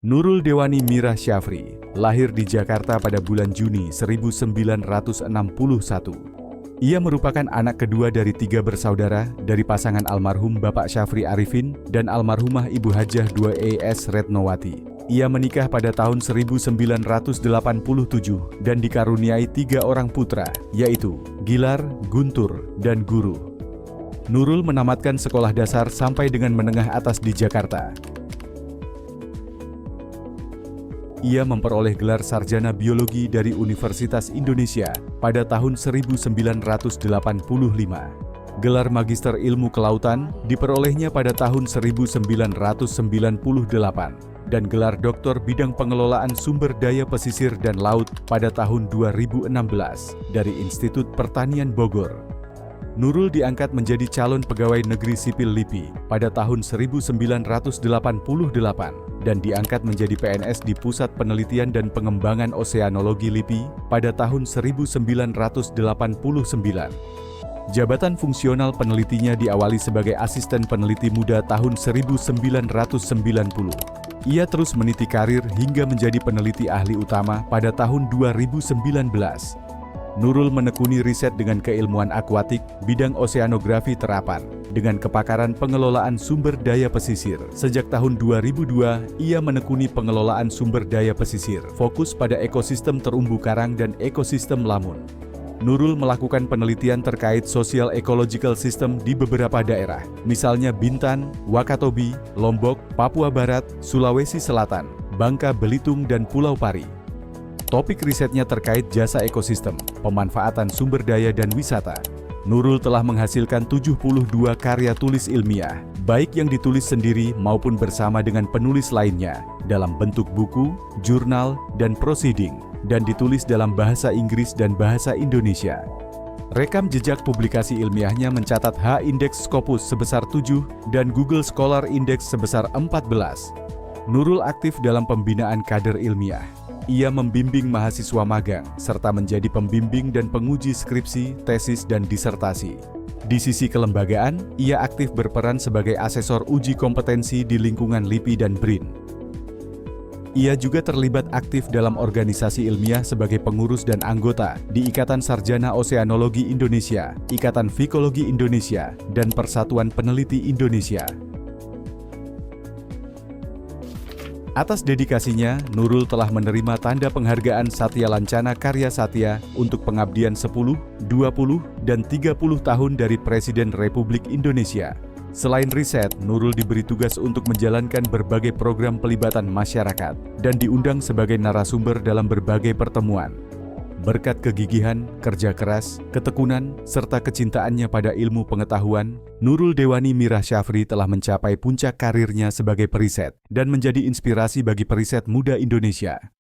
Nurul Dewani Mirah Syafri lahir di Jakarta pada bulan Juni 1961. Ia merupakan anak kedua dari 3 bersaudara dari pasangan almarhum Bapak Syafri Arifin dan almarhumah Ibu Hajah 2Es Retnowati. Ia menikah pada tahun 1987 dan dikaruniai 3 orang putra, yaitu Gilar, Guntur, dan Guru. Nurul menamatkan sekolah dasar sampai dengan menengah atas di Jakarta. Ia memperoleh gelar sarjana biologi dari Universitas Indonesia pada tahun 1985. Gelar Magister Ilmu Kelautan diperolehnya pada tahun 1998 dan gelar Doktor Bidang Pengelolaan Sumber Daya Pesisir dan Laut pada tahun 2016 dari Institut Pertanian Bogor. Nurul diangkat menjadi calon pegawai negeri sipil LIPI pada tahun 1988 dan diangkat menjadi PNS di Pusat Penelitian dan Pengembangan Oseanologi LIPI pada tahun 1989. Jabatan fungsional penelitinya diawali sebagai asisten peneliti muda tahun 1990. Ia terus meniti karir hingga menjadi peneliti ahli utama pada tahun 2019. Nurul menekuni riset dengan keilmuan akuatik, bidang oseanografi terapan, dengan kepakaran pengelolaan sumber daya pesisir. Sejak tahun 2002, ia menekuni pengelolaan sumber daya pesisir, fokus pada ekosistem terumbu karang dan ekosistem lamun. Nurul melakukan penelitian terkait social ecological system di beberapa daerah, misalnya Bintan, Wakatobi, Lombok, Papua Barat, Sulawesi Selatan, Bangka Belitung, dan Pulau Pari. Topik risetnya terkait jasa ekosistem, pemanfaatan sumber daya dan wisata. Nurul telah menghasilkan 72 karya tulis ilmiah, baik yang ditulis sendiri maupun bersama dengan penulis lainnya, dalam bentuk buku, jurnal, dan proceeding, dan ditulis dalam bahasa Inggris dan bahasa Indonesia. Rekam jejak publikasi ilmiahnya mencatat H-Index Scopus sebesar 7 dan Google Scholar Index sebesar 14. Nurul aktif dalam pembinaan kader ilmiah. Ia membimbing mahasiswa magang, serta menjadi pembimbing dan penguji skripsi, tesis, dan disertasi. Di sisi kelembagaan, ia aktif berperan sebagai asesor uji kompetensi di lingkungan LIPI dan BRIN. Ia juga terlibat aktif dalam organisasi ilmiah sebagai pengurus dan anggota di Ikatan Sarjana Oseanologi Indonesia, Ikatan Fikologi Indonesia, dan Persatuan Peneliti Indonesia. Atas dedikasinya, Nurul telah menerima tanda penghargaan Satya Lancana Karya Satya untuk pengabdian 10, 20, dan 30 tahun dari Presiden Republik Indonesia. Selain riset, Nurul diberi tugas untuk menjalankan berbagai program pelibatan masyarakat dan diundang sebagai narasumber dalam berbagai pertemuan. Berkat kegigihan, kerja keras, ketekunan, serta kecintaannya pada ilmu pengetahuan, Nurul Dewani Mirah Syafri telah mencapai puncak karirnya sebagai periset dan menjadi inspirasi bagi periset muda Indonesia.